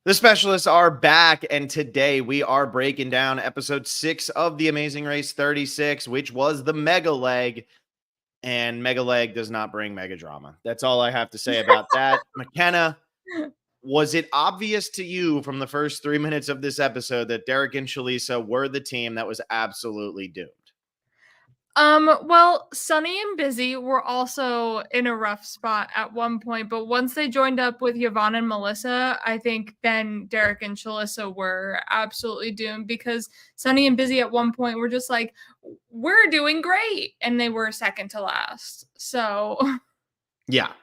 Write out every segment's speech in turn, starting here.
The specialists are back, and today we are breaking down episode 6 of The Amazing Race 36, which was the Mega Leg. And Mega Leg does not bring mega drama. That's all I have to say about that. McKenna, was it obvious to you from the first 3 minutes of this episode that Derek and Shalisa were the team that was absolutely doomed? Well, Sunny and Busy were also in a rough spot at one point, but once they joined up with Yvonne and Melissa, I think then Derek and Shalissa were absolutely doomed because Sunny and Busy at one point were just like, we're doing great. And they were second to last. So Yeah.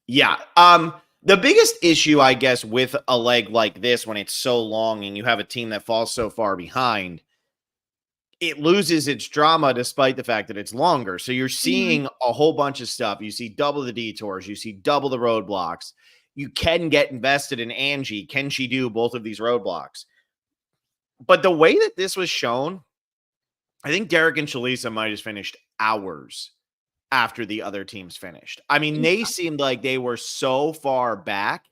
Yeah. The biggest issue, I guess, with a leg like this when it's so long and you have a team that falls so far behind, it loses its drama despite the fact that it's longer. So you're seeing a whole bunch of stuff. You see double the detours, you see double the roadblocks. You can get invested in Angie. Can she do both of these roadblocks? But the way that this was shown, I think Derek and Shalisa might have finished hours after the other teams finished. I mean, they seemed like they were so far back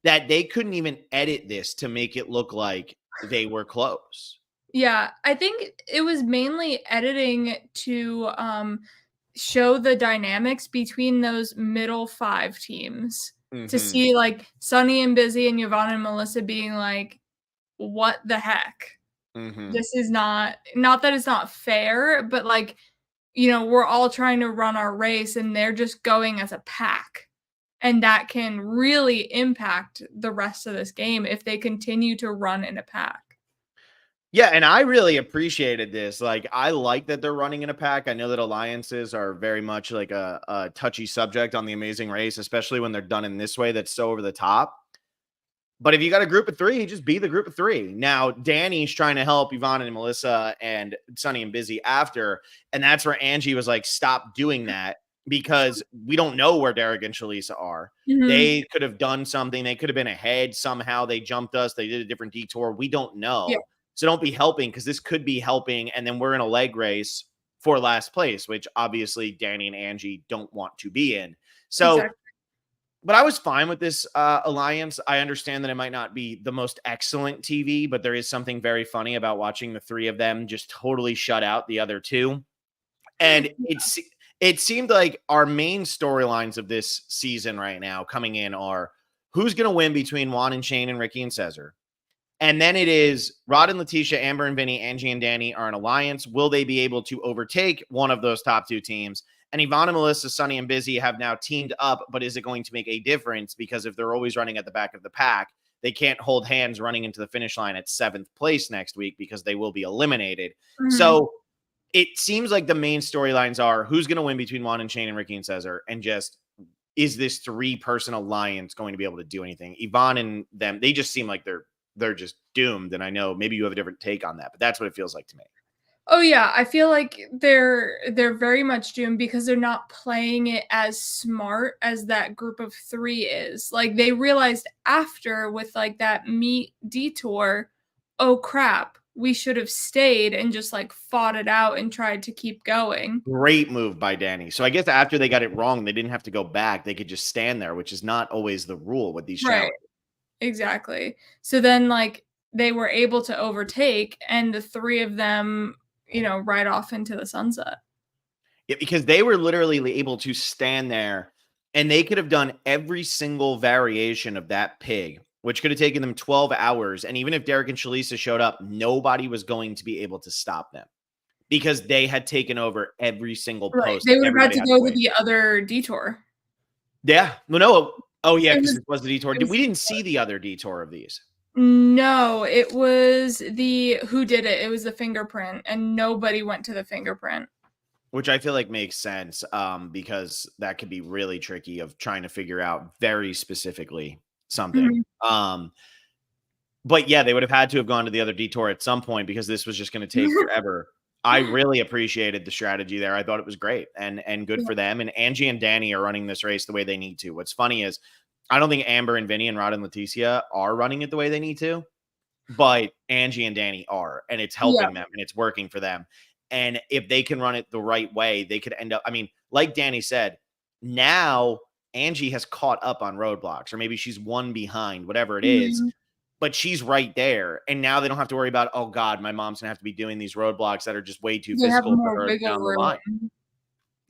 that they couldn't even edit this to make it look like they were close. yeah, I think it was mainly editing to show the dynamics between those middle 5 teams to see like Sunny and Busy and Yvonne and Melissa being like, what the heck? This is not that it's not fair, but like, we're all trying to run our race and they're just going as a pack. And that can really impact the rest of this game if they continue to run in a pack. Yeah, and I really appreciated this. Like, I like that they're running in a pack. I know that alliances are very much like a touchy subject on The Amazing Race, especially when they're done in this way that's so over the top. But if you got a group of 3, just be the group of 3. Now, Danny's trying to help Yvonne and Melissa and Sunny and Busy after, and that's where Angie was like, stop doing that because we don't know where Derek and Shalisa are. They could have done something. They could have been ahead. Somehow they jumped us. They did a different detour. We don't know. Yeah. So don't be helping because this could be helping. And then we're in a leg race for last place, which obviously Danny and Angie don't want to be in. So, Exactly. but I was fine with this alliance. I understand that it might not be the most excellent TV, but there is something very funny about watching the 3 of them just totally shut out the other 2. And it seemed like our main storylines of this season right now coming in are who's going to win between Juan and Shane and Ricky and Cesar. And then it is Rod and Letitia, Amber and Vinny, Angie and Danny are an alliance. Will they be able to overtake one of those top 2 teams? And Yvonne and Melissa, Sunny and Busy have now teamed up, but is it going to make a difference? Because if they're always running at the back of the pack, they can't hold hands running into the finish line at 7th place next week because they will be eliminated. So it seems like the main storylines are who's going to win between Juan and Shane and Ricky and Cesar, and just is this 3-person alliance going to be able to do anything? Yvonne and them, they just seem like they're just doomed. And I know maybe you have a different take on that, but that's what it feels like to me. Oh yeah, I feel like they're very much doomed because they're not playing it as smart as that group of 3 is. Like they realized after with like that meet detour, oh crap, we should have stayed and just like fought it out and tried to keep going. Great move by Danny. So I guess after they got it wrong, they didn't have to go back. They could just stand there, which is not always the rule with these challenges. Exactly. So then like they were able to overtake and the 3 of them, ride off into the sunset. Yeah, because they were literally able to stand there and they could have done every single variation of that pig, which could have taken them 12 hours. And even if Derek and Shalisa showed up, nobody was going to be able to stop them because they had taken over every single post. They would have had to go to the other detour. Yeah. No. Oh, yeah, because it was the detour. We didn't see the other detour of these. No, it was the who did it. It was the fingerprint, and nobody went to the fingerprint. Which I feel like makes sense because that could be really tricky of trying to figure out very specifically something. But yeah, they would have had to have gone to the other detour at some point because this was just going to take forever. I really appreciated the strategy there. I thought it was great and good for them. And Angie and Danny are running this race the way they need to. What's funny is I don't think Amber and Vinny and Rod and Leticia are running it the way they need to, but Angie and Danny are, and it's helping them and it's working for them. And if they can run it the right way, they could end up, I mean, like Danny said, now Angie has caught up on roadblocks, or maybe she's one behind, whatever it is, Mhm. but she's right there. And now they don't have to worry about, oh God, my mom's gonna have to be doing these roadblocks that are just way too They have physical for more her wiggle down the line. room.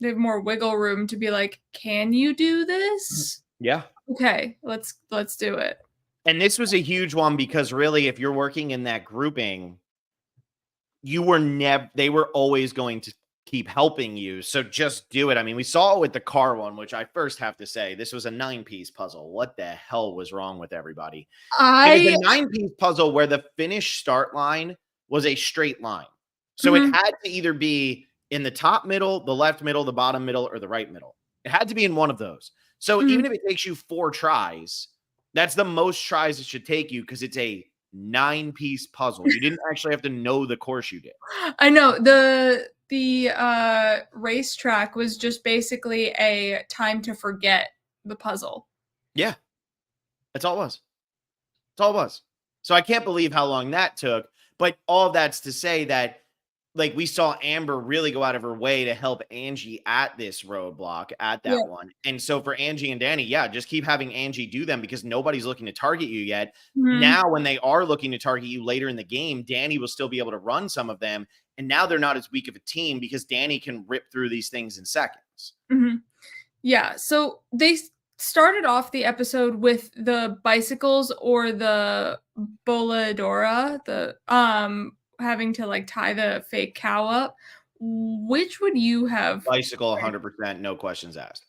They have more wiggle room to be like, "Can you do Mhm. this? Yeah. Okay, let's do it." And this was a huge one because really, if you're working in that grouping, you were never they were always going to keep helping you. So just do it. I mean, we saw it with the car one, which I first have to say, this was a 9-piece puzzle. What the hell was wrong with everybody? It was I a 9-piece puzzle where the finish start line was a straight line. So it Mhm, had to either be in the top middle, the left middle, the bottom middle, or the right middle. It had to be in one of those. So mhm. even if it takes you 4 tries, that's the most tries it should take you because it's a 9-piece puzzle. You didn't actually have to know the course you did. I know the racetrack was just basically a time to forget the puzzle. Yeah, that's all it was. That's all it was. So I can't believe how long that took. But all of that's to say that, like, we saw Amber really go out of her way to help Angie at this roadblock, at Yeah. that one. And so for Angie and Danny, yeah, just keep having Angie do them because nobody's looking to target you yet. Mhm, Now, when they are looking to target you later in the game, Danny will still be able to run some of them. And now they're not as weak of a team because Danny can rip through these things in seconds. mhm. Yeah, so they started off the episode with the bicycles or the boladora, having to, like, tie the fake cow up. Which would you have Bicycle, picked? 100%, no questions asked.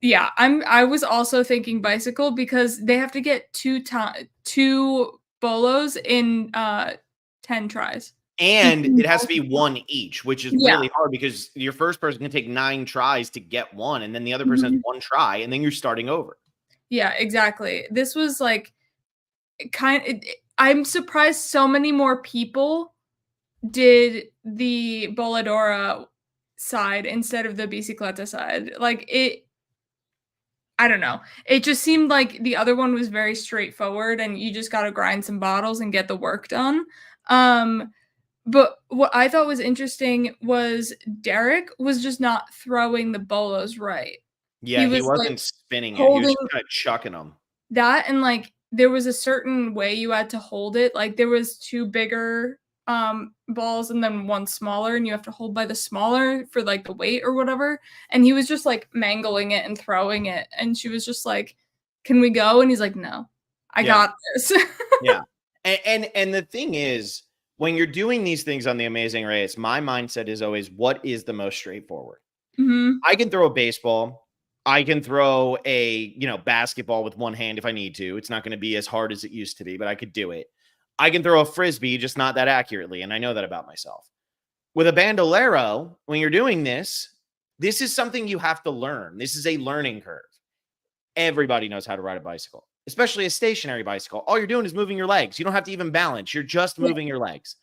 Yeah, I was also thinking bicycle because they have to get 2 bolos in, 10 tries. And Between it has to both be of them. one each, which is Yeah, really hard because your first person can take 9 tries to get one, and then the other person has mhm. 1 try, and then you're starting over. Yeah, exactly. This was, like, I'm surprised so many more people did the Boladora side instead of the Bicicleta side. Like, I don't know. It just seemed like the other one was very straightforward, and you just gotta grind some bottles and get the work done. Um, but what I thought was interesting was Derek was just not throwing the bolos right. Yeah, He he was, like, wasn't spinning it. He was holding just kinda chucking them. that and, like, there was a certain way you had to hold it, like, there was 2 bigger, balls and then 1 smaller, and you have to hold by the smaller for, like, the weight or whatever, and he was just, like, mangling it and throwing it, and she was just like, "Can we go?" And he's like, "No, I Yeah, got this." yeah. And the thing is, when you're doing these things on The Amazing Race, my mindset is always, what is the most straightforward? Mhm, I can throw a baseball. I can throw a, basketball with one hand if I need to. It's not going to be as hard as it used to be, but I could do it. I can throw a frisbee, just not that accurately. And I know that about myself. With a bandolero, when you're doing this is something you have to learn. This is a learning curve. Everybody knows how to ride a bicycle, especially a stationary bicycle. All you're doing is moving your legs. You don't have to even balance. You're just yeah, moving your legs.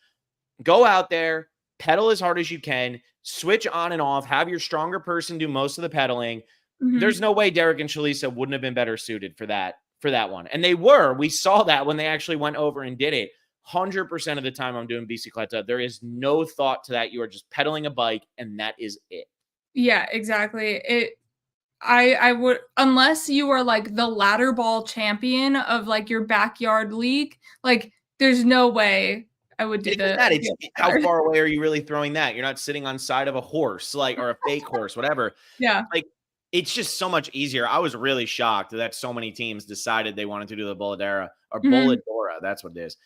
Go out there, pedal as hard as you can, switch on and off, have your stronger person do most of the pedaling. There's mhm. no way Derek and Shalisa wouldn't have been better suited for that one. And they were. We saw that when they actually went over and did it. 100% of the time I'm doing bicicleta, there is no thought to that. You are just pedaling a bike and that is it. Yeah, exactly. I would unless you are, like, the ladder ball champion of, like, your backyard league, like, there's no way I would And do even that, the it's other how side. far away are you really throwing that? You're not sitting on side of a horse, like, or a fake horse, whatever. Yeah. Like, it's just so much easier. I was really shocked that so many teams decided they wanted to do the Boladera or Mhm. Boladora. That's what it is.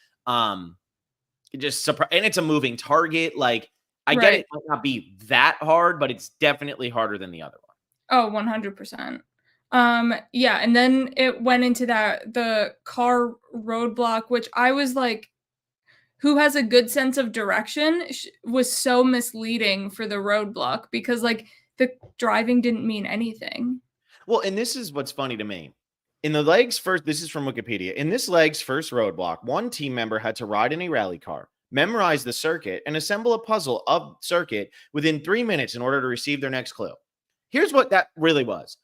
It just and it's a moving target. Like, I get Right. it might not be that hard, but it's definitely harder than the other one. Oh, 100%. Yeah, and then it went into the car roadblock, which I was like, who has a good sense of direction was so misleading for the roadblock because, like, the driving didn't mean anything. Well, and this is what's funny to me. In the legs first, this is from Wikipedia. In this leg's first roadblock, one team member had to ride in a rally car, memorize the circuit, and assemble a puzzle of circuit within 3 minutes in order to receive their next clue. Here's what that really was.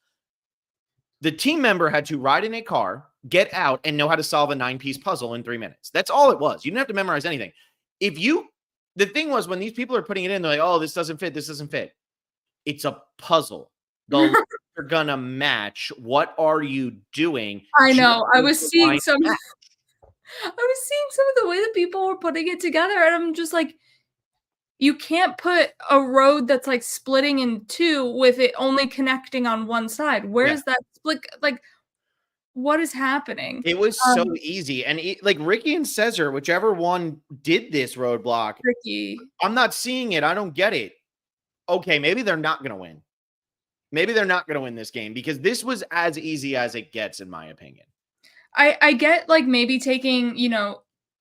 The team member had to ride in a car, get out, and know how to solve a 9-piece puzzle in 3 minutes. That's all it was. You didn't have to memorize anything. The thing was, when these people are putting it in, they're like, oh, this doesn't fit. This doesn't fit. It's a puzzle. The you're gonna match. What are you doing? I Just know. I was seeing line some match. I was seeing some of the way that people were putting it together, and I'm just like, you can't put a road that's, like, splitting in 2 with it only connecting on one side. Yeah. Where's that split like, what is happening? It was so Um, easy, and like Ricky and Cesar, whichever one did this roadblock, Tricky. I'm not seeing it. I don't get it. Okay, maybe they're not gonna win. Maybe they're not gonna win this game because this was as easy as it gets, in my opinion. I get, like, maybe taking,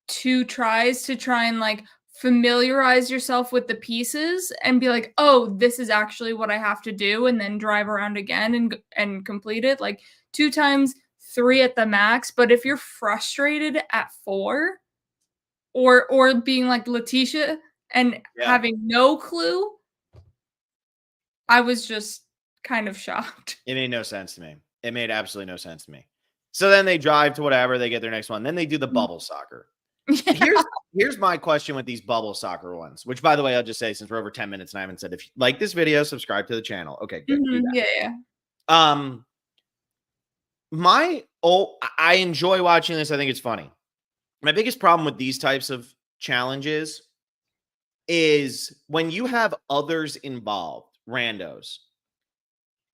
2 tries to try and, like, familiarize yourself with the pieces and be like, "Oh, this is actually what I have to do," and then drive around again and complete it, like, 2 times, 3 at the max, but if you're frustrated at 4 or being like Letitia and Yeah. having no clue, I was just kind of shocked. It made no sense to me. It made absolutely no sense to me. So then they drive to whatever, they get their next one. Then they do the Mm. bubble soccer. Yeah. Here's my question with these bubble soccer ones, which by the way, I'll just say since we're over 10 minutes and I haven't said if you like this video, subscribe to the channel. Okay, good. Do Mhm, that. yeah, yeah. Um I enjoy watching this. I think it's funny. My biggest problem with these types of challenges is when you have others involved, randos.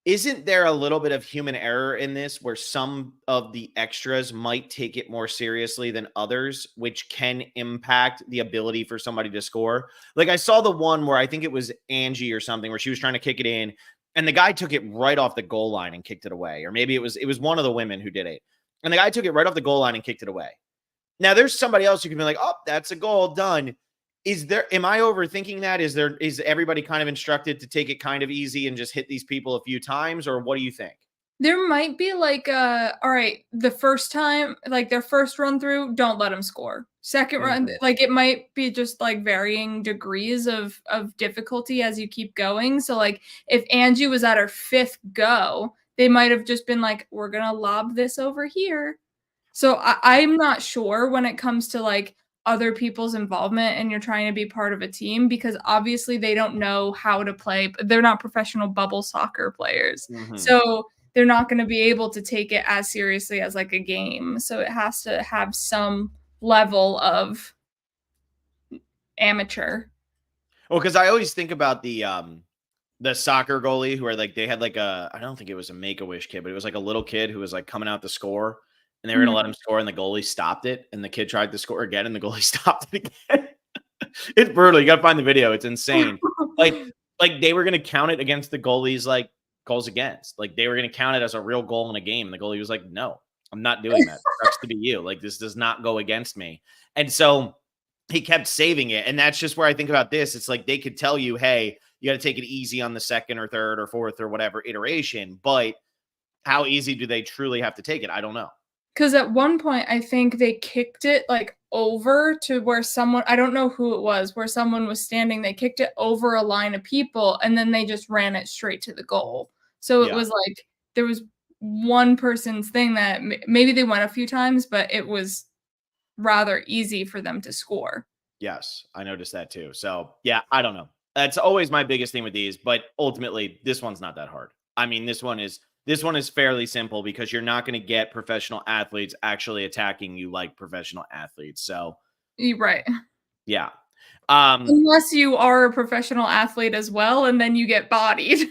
Isn't there a little bit of human error in this where some of the extras might take it more seriously than others, which can impact the ability for somebody to score? Like I saw the one where I think it was Angie or something where she was trying to kick it in and the guy took it right off the goal line and kicked it away. Or maybe it was one of the women who did it. And the guy took it right off the goal line and kicked it away. Now there's somebody else who can be like, "Oh, that's a goal, done." Am I overthinking that? Is everybody kind of instructed to take it kind of easy and just hit these people a few times, or what do you think? There might be like, all right, the first time, like their first run through, don't let them score. Second run, Mhm. like it might be just like varying degrees of difficulty as you keep going. So like if Angie was at her fifth go, they might have just been like, we're gonna lob this over here. So I'm not sure when it comes to like other people's involvement and you're trying to be part of a team because obviously they don't know how to play. They're not professional bubble soccer players. Mhm. So they're not going to be able to take it as seriously as like a game. So it has to have some level of amateur. Well, because I always think about the soccer goalie who are like they had like I don't think it was a Make-A-Wish kid, but it was like a little kid who was like coming out to score and they were gonna let Mhm. him score and the goalie stopped it and the kid tried to score again and the goalie stopped it again. It's brutal. You gotta find the video. It's insane. Like like they were gonna count it against the goalie's like goals against. Like they were gonna count it as a real goal in a game. And the goalie was like, "No, I'm not doing that. Sucks to be you. Like this does not go against me." And so he kept saving it. And that's just where I think about this. It's like they could tell you, hey, you got to take it easy on the second or third or fourth or whatever iteration. But how easy do they truly have to take it? I don't know. Because at one point, I think they kicked it like over to where someone, I don't know who it was, where someone was standing. They kicked it over a line of people and then they just ran it straight to the goal. So it Yeah. was like there was one person's thing that maybe they went a few times, but it was rather easy for them to score. Yes, I noticed that too. So, yeah, I don't know. That's always my biggest thing with these, but ultimately this one's not that hard. I mean, this one is fairly simple because you're not going to get professional athletes actually attacking you like professional athletes. So, Right. yeah. Um Unless you are a professional athlete as well, and then you get bodied.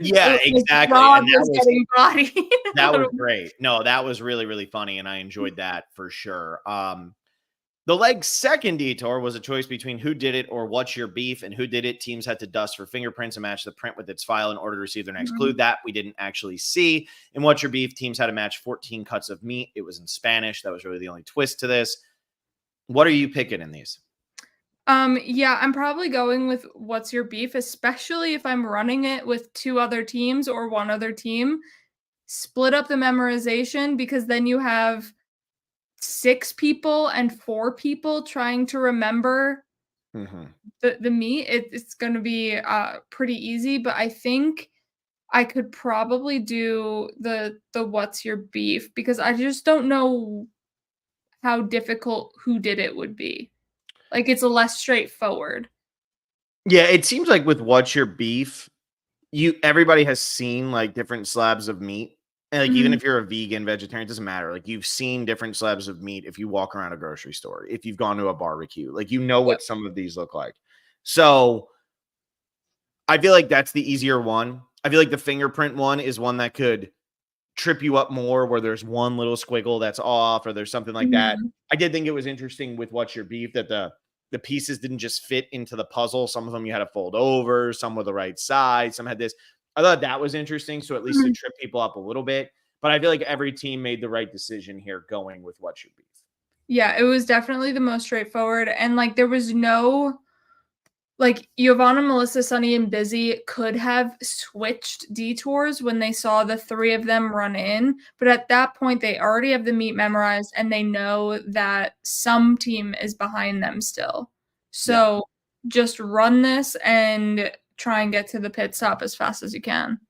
yeah, Like exactly. Rob And was getting bodied. that was great. No, that was really really funny and I enjoyed that for sure. The leg's second detour was a choice between who did it or what's your beef, and who did it. Teams had to dust for fingerprints and match the print with its file in order to receive their next clue. Mhm. That we didn't actually see. And what's your beef? Teams had to match 14 cuts of meat. It was in Spanish. That was really the only twist to this. What are you picking in these? Yeah, I'm probably going with what's your beef, especially if I'm running it with 2 other teams or 1 other team. Split up the memorization because then you have 6 people and 4 people trying to remember Mhm. the meat. It's gonna be, pretty easy, but I think I could probably do the what's your beef because I just don't know how difficult who did it would be. Like, it's a less straightforward. Yeah, it seems like with what's your beef? everybody has seen like different slabs of meat. And like even Mhm. if you're a vegan, vegetarian, it doesn't matter. Like you've seen different slabs of meat if you walk around a grocery store, if you've gone to a barbecue, like you know Yep. what some of these look like. So I feel like that's the easier one. I feel like the fingerprint one is one that could trip you up more where there's one little squiggle that's off or there's something like that. Mhm. I did think it was interesting with What's Your Beef that the pieces didn't just fit into the puzzle. Some of them you had to fold over, some were the right size, some had this. I thought that was interesting. So at least to Mhm. trip people up a little bit. But I feel like every team made the right decision here going with What's Your Beef. Yeah, it was definitely the most straightforward, and, like, there was no like, Giovanna, Melissa, Sunny, and Busy could have switched detours when they saw the 3 of them run in, but at that point, they already have the meet memorized, and they know that some team is behind them still. Yeah. So, just run this and try and get to the pit stop as fast as you can.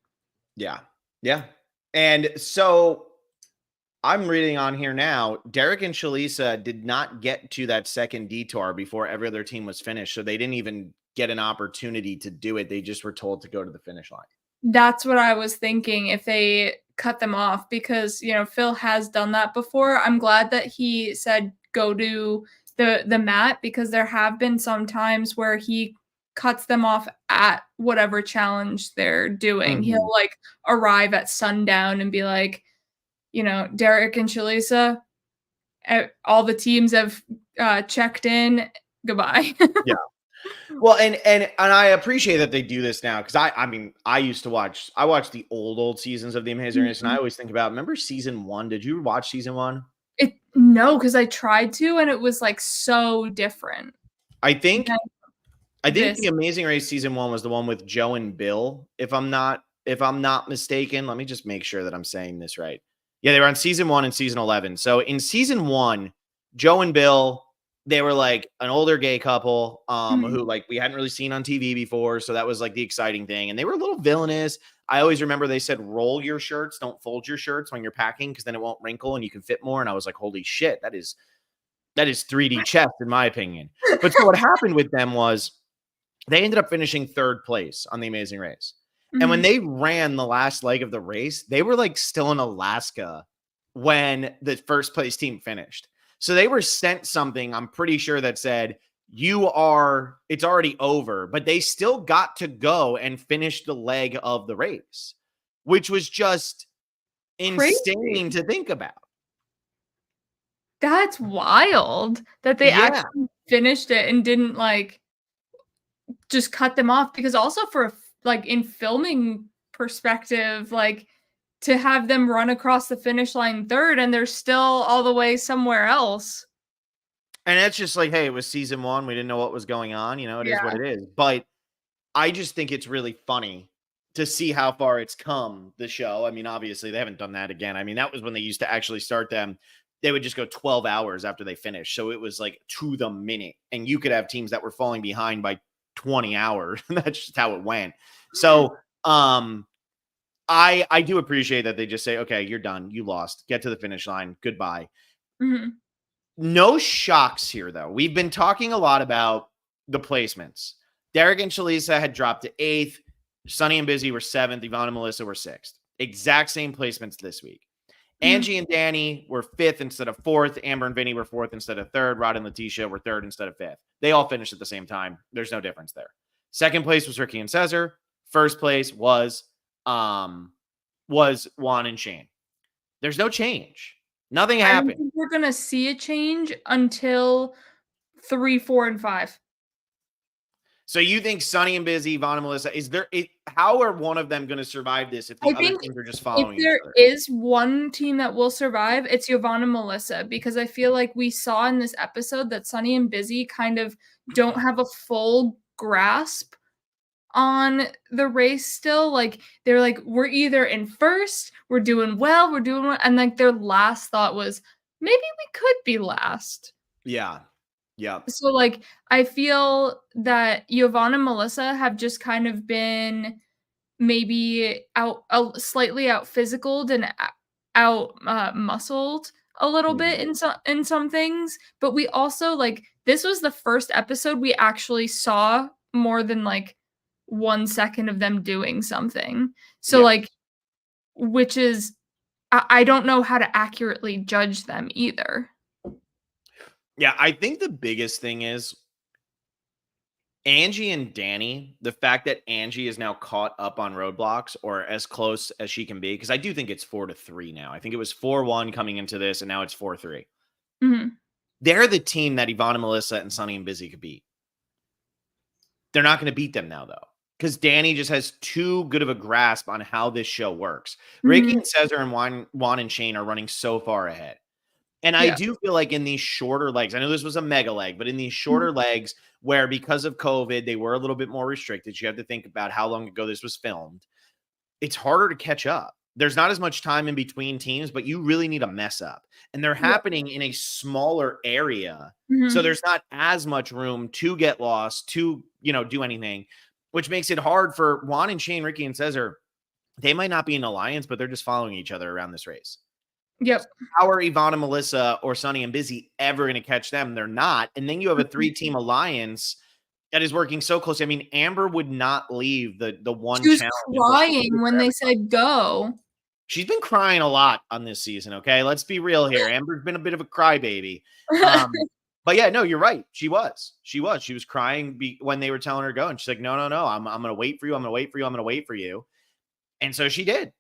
Yeah. Yeah. And so I'm reading on here now. Derek and Shalisa did not get to that second detour before every other team was finished. So they didn't even get an opportunity to do it. They just were told to go to the finish line. That's what I was thinking if they cut them off because, Phil has done that before. I'm glad that he said go to the mat because there have been some times where he cuts them off at whatever challenge they're doing. Mhm. He'll like arrive at sundown and be like, Derek and Shalisa, all the teams have checked in. Goodbye. Yeah. Well, and I appreciate that they do this now because I mean I used to watch the old seasons of The Amazing Race and I Mhm. always think about remember season 1? Did you watch season 1? No, because I tried to and it was like so different. I than think I think This The Amazing Race season 1 was the one with Joe and Bill, if I'm not mistaken. Let me just make sure that I'm saying this right. Yeah, they were on season 1 and season 11. So in season 1, Joe and Bill, they were like an older gay couple Mhm. who like we hadn't really seen on TV before, so that was like the exciting thing. And they were a little villainous. I always remember they said roll your shirts, don't fold your shirts when you're packing because then it won't wrinkle and you can fit more. And I was like, holy shit, that is 3D chess in my opinion. But so what happened with them was they ended up finishing third place on The Amazing Race. And when Mhm. they ran the last leg of the race, they were like still in Alaska when the first place team finished. So they were sent something, I'm pretty sure, that said, it's already over, but they still got to go and finish the leg of the race, which was just insane Crazy. to think about. That's wild that they Yeah. actually finished it and didn't, like, just cut them off because also for like, in filming perspective, like, to have them run across the finish line 3rd and they're still all the way somewhere else. And it's just like, hey, it was season 1. We didn't know what was going on. It is what Yeah. it is. But I just think it's really funny to see how far it's come, the show. I mean, obviously, they haven't done that again. I mean, that was when they used to actually start them. They would just go 12 hours after they finished. So it was like to the minute. And you could have teams that were falling behind by 20 hours. That's just how it went. So I do appreciate that they just say, okay, you're done. You lost. Get to the finish line. Goodbye. Mhm. No shocks here, though. We've been talking a lot about the placements. Derek and Shalisa had dropped to 8th. Sunny and Busy were 7th. Yvonne and Melissa were 6th. Exact same placements this week. Mhm. Angie and Danny were 5th instead of 4th. Amber and Vinny were 4th instead of 3rd. Rod and Letitia were 3rd instead of 5th. They all finished at the same time. There's no difference there. Second place was Ricky and Cesar. First place was Juan and Shane. There's no change. Nothing I don't happened. think we're gonna see a change until 3, 4, and 5. So you think Sonny and Busy, Vaughn and Melissa, how are one of them going to survive this if the I other think teams are just if following each there other? is one team that will survive, it's Giovanna and Melissa because I feel like we saw in this episode that Sunny and Busy kind of don't have a full grasp on the race still. Like they're like, we're either in first, we're doing well, and like their last thought was maybe we could be last. Yeah. Yeah. So like I feel that Giovanna and Melissa have just kind of been maybe slightly out physicaled and out muscled a little bit Mhm. in some things, but we also like this was the first episode we actually saw more than like 1 second of them doing something. So, Yeah. like, which is I don't know how to accurately judge them either. Yeah, I think the biggest thing is Angie and Danny, the fact that Angie is now caught up on roadblocks or as close as she can be, because I do think it's 4-3 now. I think it was 4-1 coming into this, and now it's 4-3. Mhm. They're the team that Yvonne and Melissa and Sonny and Busy could beat. They're not going to beat them now, though, because Danny just has too good of a grasp on how this show works. Ricky Mhm. and Cesar and Juan and Shane are running so far ahead. And I Yeah. do feel like in these shorter legs, I know this was a mega leg, but in these Mhm. shorter legs where because of COVID, they were a little bit more restricted, you have to think about how long ago this was filmed. It's harder to catch up. There's not as much time in between teams, but you really need a mess up. And they're Yeah. happening in a smaller area. So Mhm. there's not as much room to get lost, to, do anything, which makes it hard for Juan and Shane, Ricky and Cesar. They might not be an alliance, but they're just following each other around this race. Yep. How are Yvonne and Melissa or Sonny and Busy ever going to catch them? They're not. And then you have a 3-team alliance that is working so closely. I mean, Amber would not leave the one She was challenge until she did it crying when for they everybody. said go. She's been crying a lot on this season. Okay, let's be real here. Amber's been a bit of a crybaby. But yeah, no, you're right. She was. She was crying when they were telling her to go, and she's like, "No, no, no. I'm going to wait for you. I'm going to wait for you. I'm going to wait for you." And so she did.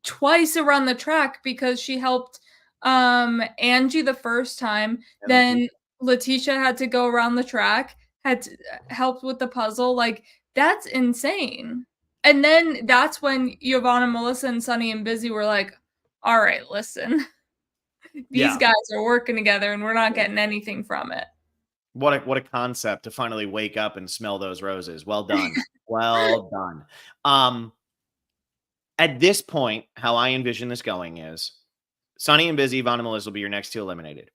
Twice around the track because she helped Angie the first time, And then Letitia had to go around the track, had to help with the puzzle, like, that's insane. And then that's when Giovanna, Melissa, and Sunny and Busy were like, "Alright, listen, these yeah, guys are working together and we're not getting anything from it." what a concept to finally wake up and smell those roses. Well done. Well done. At this point, how I envision this going is Sonny and Busy, Yvonne and Melissa will be your next two eliminated.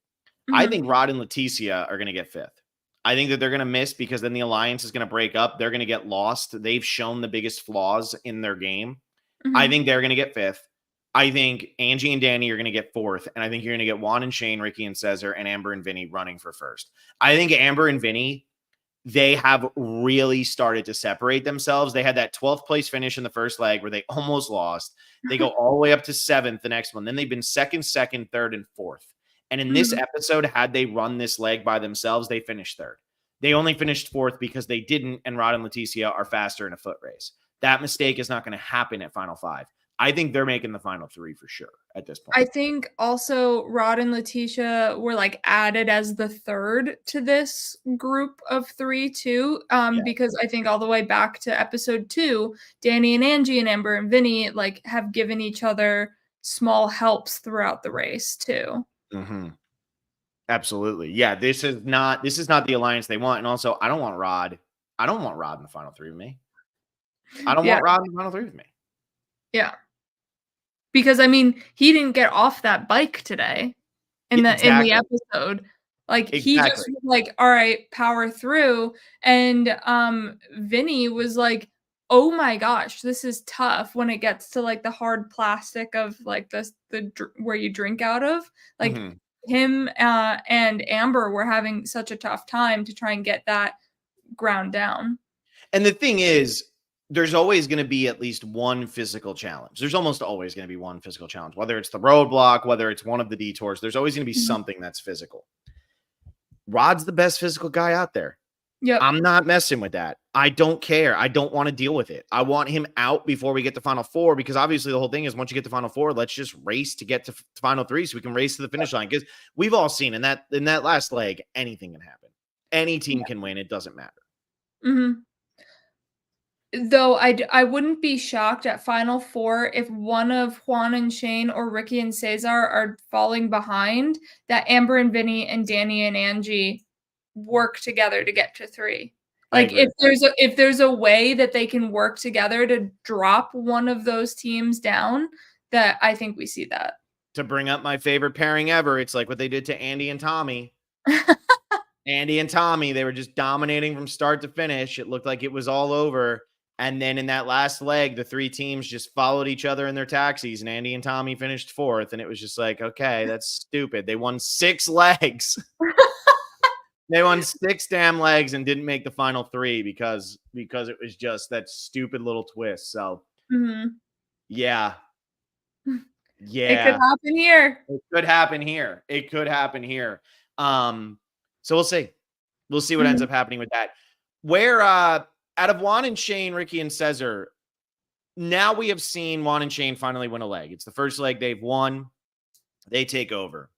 I Mhm, think Rod and Leticia are going to get fifth. I think that they're going to miss because then the alliance is going to break up. They're going to get lost. They've shown the biggest flaws in their game. I mhm. think they're going to get fifth. I think Angie and Danny are going to get fourth. And I think you're going to get Juan and Shane, Ricky and Cesar, and Amber and Vinny running for first. I think Amber and Vinny, they have really started to separate themselves. They had that 12th place finish in the first leg where they almost lost. They go all the way up to seventh the next one. Then they've been second, third, and fourth. And in this Mhm. episode, had they run this leg by themselves, they finished third. They only finished fourth because they didn't, and Rod and Leticia are faster in a foot race. That mistake is not going to happen at Final Five. I think they're making the final three for sure at this point. I think also Rod and Letitia were, like, added as the 3rd to this group of 3 too, Yeah. because I think all the way back to episode 2, Danny and Angie and Amber and Vinny, like, have given each other small helps throughout the race too. Mm-hmm. Absolutely. Yeah, this is not the alliance they want. And also, I don't want Rod. I don't want Rod in the final three with me. I don't Yeah, want Rod in the final three with me. yeah. Because, I mean, he didn't get off that bike today. In Yeah, the exactly. episode. Like, he just Exactly. was like, "Alright, power through," and, Vinny was like, "Oh my gosh, this is tough," when it gets to, like, the hard plastic of, like, the dr where you drink out of. Like, Mhm. him, and Amber were having such a tough time to try and get that ground down. And the thing is, there's always going to be at least one physical challenge. There's almost always going to be one physical challenge, whether it's the roadblock, whether it's one of the detours. There's always going to be Mhm. something that's physical. Rod's the best physical guy out there. Yep. I'm not messing with that. I don't care. I don't want to deal with it. I want him out before we get to Final Four because obviously the whole thing is once you get to Final Four, let's just race to get to Final Three so we can race to the finish line. Because we've all seen in that last leg, anything can happen. Any team can win. It doesn't matter. Mhm. Though I wouldn't be shocked at Final Four if one of Juan and Shane or Ricky and Cesar are falling behind, that Amber and Vinny and Danny and Angie work together to get to 3. I Like, agree with that. if there's a way that they can work together to drop one of those teams down, that I think we see that. To bring up my favorite pairing ever, it's like what they did to Andy and Tommy. Andy and Tommy, they were just dominating from start to finish. It looked like it was all over. And then in that last leg, the three teams just followed each other in their taxis, and Andy and Tommy finished fourth. And it was just like, okay, that's stupid. They won 6 legs. They won 6 damn legs and didn't make the final 3 because it was just that stupid little twist. So, Mhm. yeah. It could Yeah. happen here. It could happen here. It could happen here. Um, so we'll see. We'll see what ends Mhm. up happening with that. Where out of Juan and Shane, Ricky and Cesar, now we have seen Juan and Shane finally win a leg. It's the first leg they've won. They take over.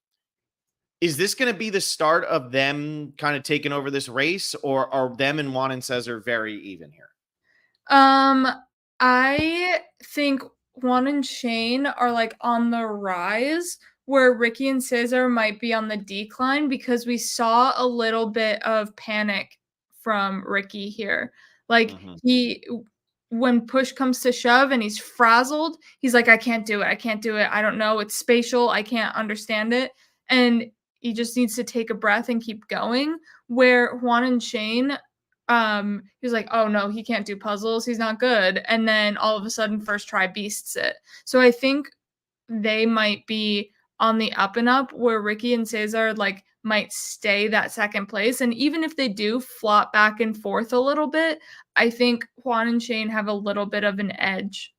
Is this going to be the start of them kind of taking over this race, or are them and Juan and Cesar very even here? Um, I think Juan and Shane are, like, on the rise, where Ricky and Cesar might be on the decline because we saw a little bit of panic from Ricky here. Like, Mhm. when push comes to shove and he's frazzled, he's like, "I can't do it. I can't do it. I don't know. It's spatial. I can't understand it." And he just needs to take a breath and keep going. Where Juan and Shane, he was like, "Oh no, he can't do puzzles. He's not good." And then all of a sudden, first try beasts it. So I think they might be on the up and up, where Ricky and Cesar like might stay that second place. And even if they do flop back and forth a little bit, I think Juan and Shane have a little bit of an edge.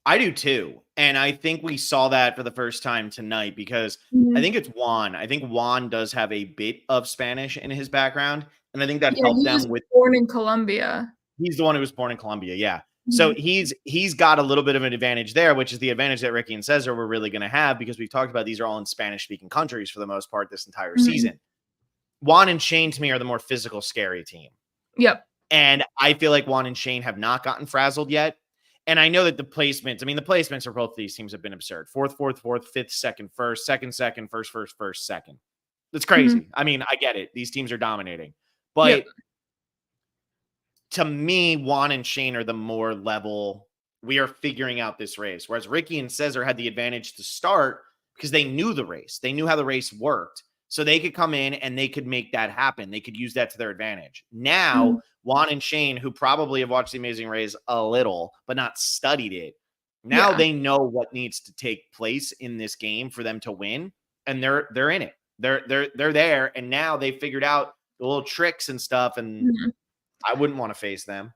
I do too. And I think we saw that for the first time tonight because I Mhm. think it's Juan. I think Juan does have a bit of Spanish in his background. And I think that Yeah, helped he was them with born in Colombia. he's the one who was born in Colombia. Yeah. So Mhm. he's got a little bit of an advantage there, which is the advantage that Ricky and Cesar were really going to have because we've talked about these are all in Spanish speaking countries for the most part this entire Mhm. season. Juan and Shane to me are the more physical, scary team. Yep. And I feel like Juan and Shane have not gotten frazzled yet. And I know that the placements, I mean, the placements for both of these teams have been absurd. Fourth, fourth, fourth, fifth, second, first, second, second, first, first, first, second. That's Mhm. crazy. I mean, I get it. These teams are dominating. Yep. But to me, Juan and Shane are the more level. We are figuring out this race. Whereas Ricky and Cesar had the advantage to start because they knew the race. They knew how the race worked. So they could come in and they could make that happen. They could use that to their advantage. Now, Mhm. Juan and Shane, who probably have watched The Amazing Race a little, but not studied it, now Yeah. they know what needs to take place in this game for them to win. And they're in it. They're there. And now they figured out the little tricks and stuff. And Mhm. I wouldn't want to face them.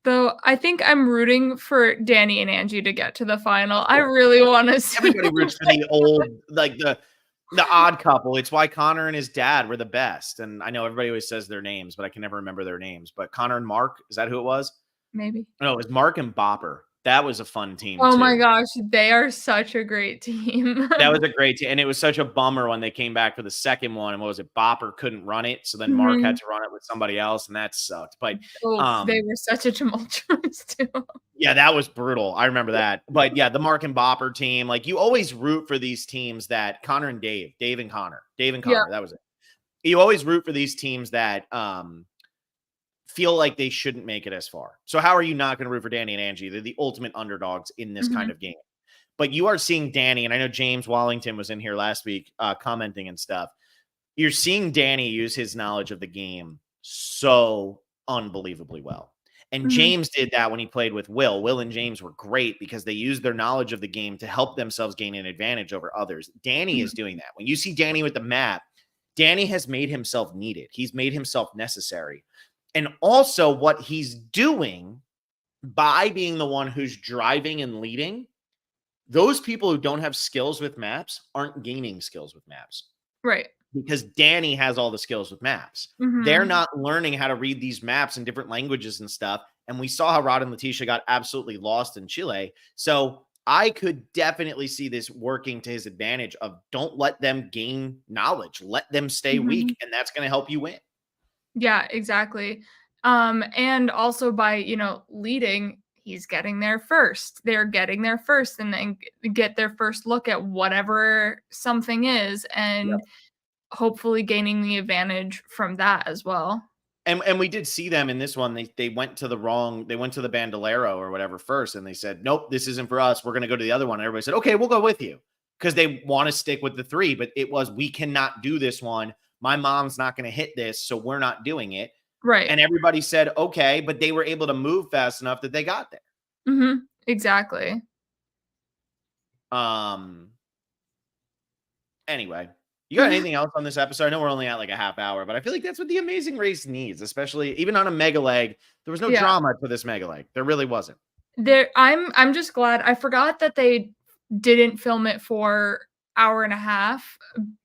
Though I think I'm rooting for Danny and Angie to get to the final. I Cool. really wanna see Everybody roots for the old, like the odd couple. It's why Connor and his dad were the best. And I know everybody always says their names, but I can never remember their names. But Connor and Mark, is that who it was? maybe. No, it was Mark and Bopper. That was a fun team Oh my too. gosh, they are such a great team. That was a great team. And it was such a bummer when they came back for the second one. And what was it? Bopper couldn't run it. So then Mark had Mhm. to run it with somebody else, and that sucked. But Oh, they um, were such a tumultuous too. yeah, that was brutal. I remember that. But yeah, the Mark and Bopper team, like you always root for these teams that Connor and Dave and Connor, Dave and Yeah. Connor, that was it. You always root for these teams that feel like they shouldn't make it as far. So how are you not going to root for Danny and Angie? They're the ultimate underdogs in this kind Mhm. of game. But you are seeing Danny, and I know James Wallington was in here last week commenting and stuff. You're seeing Danny use his knowledge of the game so unbelievably well. And Mhm. James did that when he played with Will. Will and James were great because they used their knowledge of the game to help themselves gain an advantage over others. Danny is Mhm. doing that. When you see Danny with the map, Danny has made himself needed. He's made himself necessary. And also, what he's doing by being the one who's driving and leading, those people who don't have skills with maps aren't gaining skills with maps Right. because Danny has all the skills with maps. They're Mhm. not learning how to read these maps in different languages and stuff. And we saw how Rod and Letitia got absolutely lost in Chile. So I could definitely see this working to his advantage of don't let them gain knowledge, let them stay Mhm. weak, and that's going to help you win. Yeah, exactly. And also by, leading, he's getting there first. They're getting there first and then get their first look at whatever something is and hopefully gaining the advantage from that as well. And we did see them in this one. They went to the Bandolero or whatever first, and they said, "Nope, this isn't for us. We're going to go to the other one." And everybody said, "Okay, we'll go with you," because they want to stick with the three. But it was we cannot do this one. My mom's not going to hit this, so we're not doing it. Right. And everybody said, "Okay," but they were able to move fast enough that they got there. Exactly. Um. Anyway, You got anything else on this episode? I know we're only at like a half hour, but I feel like that's what the Amazing Race needs, especially even on a mega leg. There was no Yeah. drama to this mega leg. There really wasn't. I'm just glad. I forgot that they didn't film it for hour and a half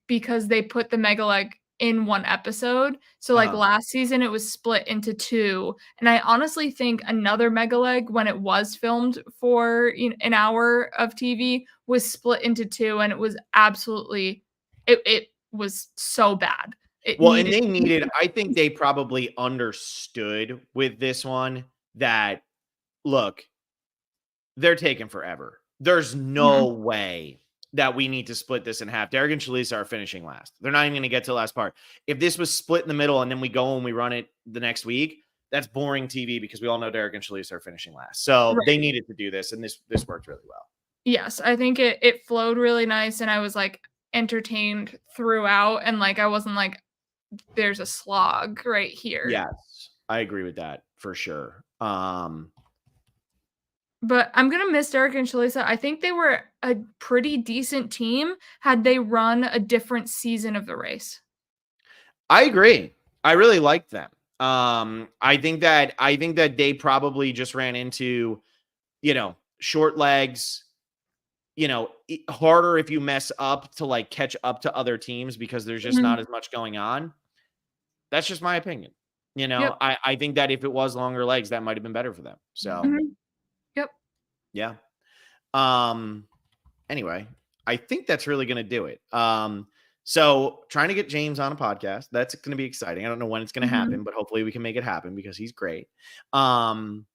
because they put the mega leg in one episode. So like Uh-huh. last season it was split into two. And I honestly think another mega leg when it was filmed for an hour of TV was split into two and it was absolutely it was so bad. It Well, and needed they needed, I think they probably understood with this one that, look, they're taking forever. There's no Mhm. way that we need to split this in half. Derek and Shalisa are finishing last. They're not even going to get to the last part. If this was split in the middle and then we go and we run it the next week, that's boring TV because we all know Derek and Shalisa are finishing last. So they Right. needed to do this, and this worked really well. Yes, I think it flowed really nice and I was like entertained throughout and like I wasn't like there's a slog right here. Yes, I agree with that for sure. But I'm gonna miss Derek and Shalisa. I think they were a pretty decent team had they run a different season of the race. I agree. I really liked them. I think that they probably just ran into, short legs, harder if you mess up to like catch up to other teams because there's just not Mhm. as much going on. That's just my opinion. Yep. I think that if it was longer legs, that might have been better for them. So Mhm. Yep. yeah. Um, anyway, I think that's really going to do it. So trying to get James on a podcast, that's going to be exciting. I don't know when it's going to Mhm. happen, but hopefully we can make it happen because he's great. Um,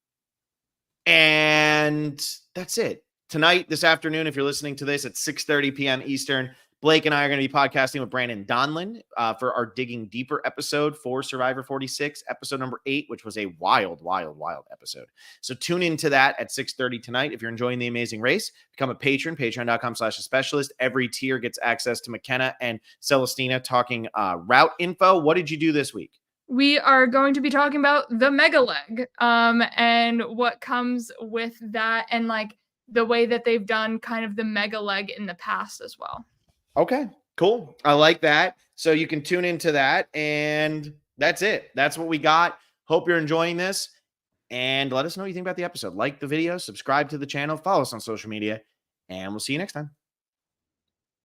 and that's it. Tonight, this afternoon, if you're listening to this at 6:30 p.m. Eastern, Blake and I are going to be podcasting with Brandon Donlin for our Digging Deeper episode for Survivor 46, episode number 8, which was a wild, wild, wild episode. So tune into that at 6:30 tonight. If you're enjoying The Amazing Race, become a patron, patreon.com/specialist. Every tier gets access to McKenna and Celestina talking route info. What did you do this week? We are going to be talking about the mega leg and what comes with that and like the way that they've done kind of the mega leg in the past as well. Okay, cool. I like that. So you can tune into that, and that's it. That's what we got. Hope you're enjoying this, and let us know what you think about the episode. Like the video, subscribe to the channel, follow us on social media, and we'll see you next time.